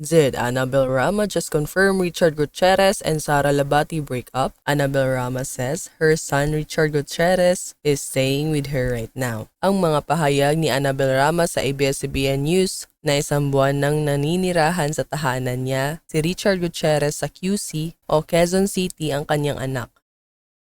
Did Annabel Rama just confirm Richard Gutierrez and Sara Labati break up? Annabel Rama says her son Richard Gutierrez is staying with her right now. Ang mga pahayag ni Annabel Rama sa ABS-CBN News na isang buwan nang naninirahan sa tahanan niya si Richard Gutierrez sa QC o Quezon City ang kanyang anak.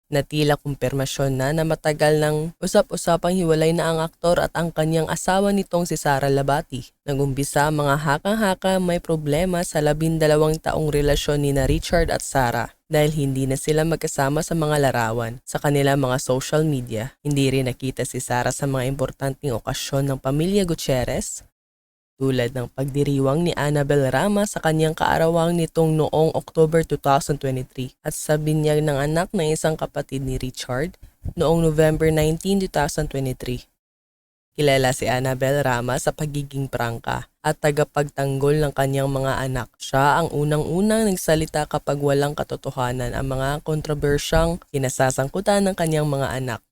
Natila kumpirmasyon na matagal nang usap-usapang hiwalay na ang aktor at ang kanyang asawa nitong si Sara Labati. Nagumpisa ang mga hakang-haka may problema sa 12 taong relasyon ni na Richard at Sara dahil hindi na sila magkasama sa mga larawan sa kanilang mga social media. Hindi rin nakita si Sara sa mga importanteng okasyon ng pamilya Gutierrez, tulad ng pagdiriwang ni Annabel Rama sa kanyang kaarawang nitong noong October 2023 at sa binyag ng anak ng isang kapatid ni Richard noong November 19, 2023. Kilala si Annabel Rama sa pagiging prangka at tagapagtanggol ng kanyang mga anak. Siya ang unang-unang nagsalita kapag walang katotohanan ang mga kontrobersyang kinasasangkutan ng kanyang mga anak.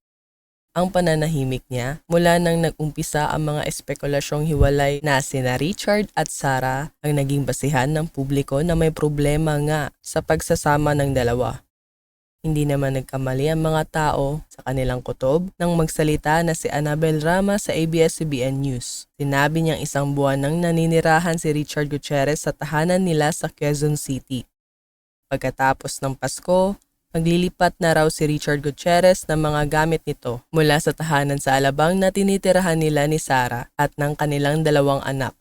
Ang pananahimik niya mula nang nag-umpisa ang mga espekulasyong hiwalay na sina Richard at Sara ang naging basihan ng publiko na may problema nga sa pagsasama ng dalawa. Hindi naman nagkamali ang mga tao sa kanilang kutob nang magsalita na si Annabel Rama sa ABS-CBN News. Sinabi niyang isang buwan nang naninirahan si Richard Gutierrez sa tahanan nila sa Quezon City. Pagkatapos ng Pasko, maglilipat na raw si Richard Gutierrez ng mga gamit nito mula sa tahanan sa Alabang na tinitirahan nila ni Sara at ng kanilang dalawang anak.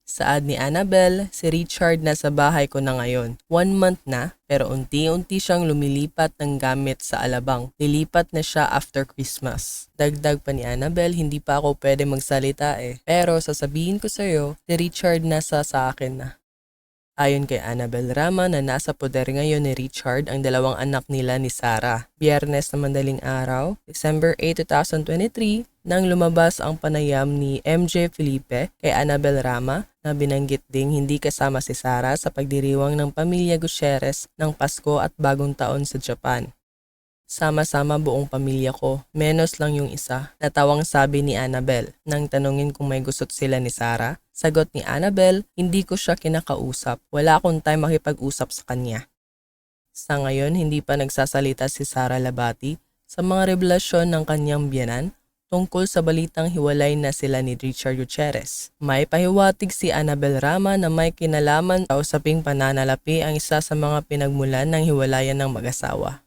Saad ni Annabel, si Richard nasa bahay ko na ngayon. 1 month na pero unti-unti siyang lumilipat ng gamit sa Alabang. Lilipat na siya after Christmas. Dagdag pa ni Annabel, hindi pa ako pwede magsalita pero sasabihin ko sa'yo, si Richard nasa sa akin na. Ayon kay Annabel Rama na nasa poder ngayon ni Richard ang dalawang anak nila ni Sara. Biyernes na madaling araw, December 8, 2023, nang lumabas ang panayam ni MJ Felipe kay Annabel Rama na binanggit ding hindi kasama si Sara sa pagdiriwang ng pamilya Gutierrez ng Pasko at Bagong Taon sa Japan. Sama-sama buong pamilya ko, menos lang yung isa, natawang sabi ni Annabel. Nang tanungin kung may gusot sila ni Sara, sagot ni Annabel, hindi ko siya kinakausap, wala akong time makipag-usap sa kanya. Sa ngayon, hindi pa nagsasalita si Sara Labati sa mga revelasyon ng kanyang biyenan tungkol sa balitang hiwalay na sila ni Richard Gutierrez. May pahiwatig si Annabel Rama na may kinalaman sa usaping pananalapi ang isa sa mga pinagmulan ng hiwalayan ng mag-asawa.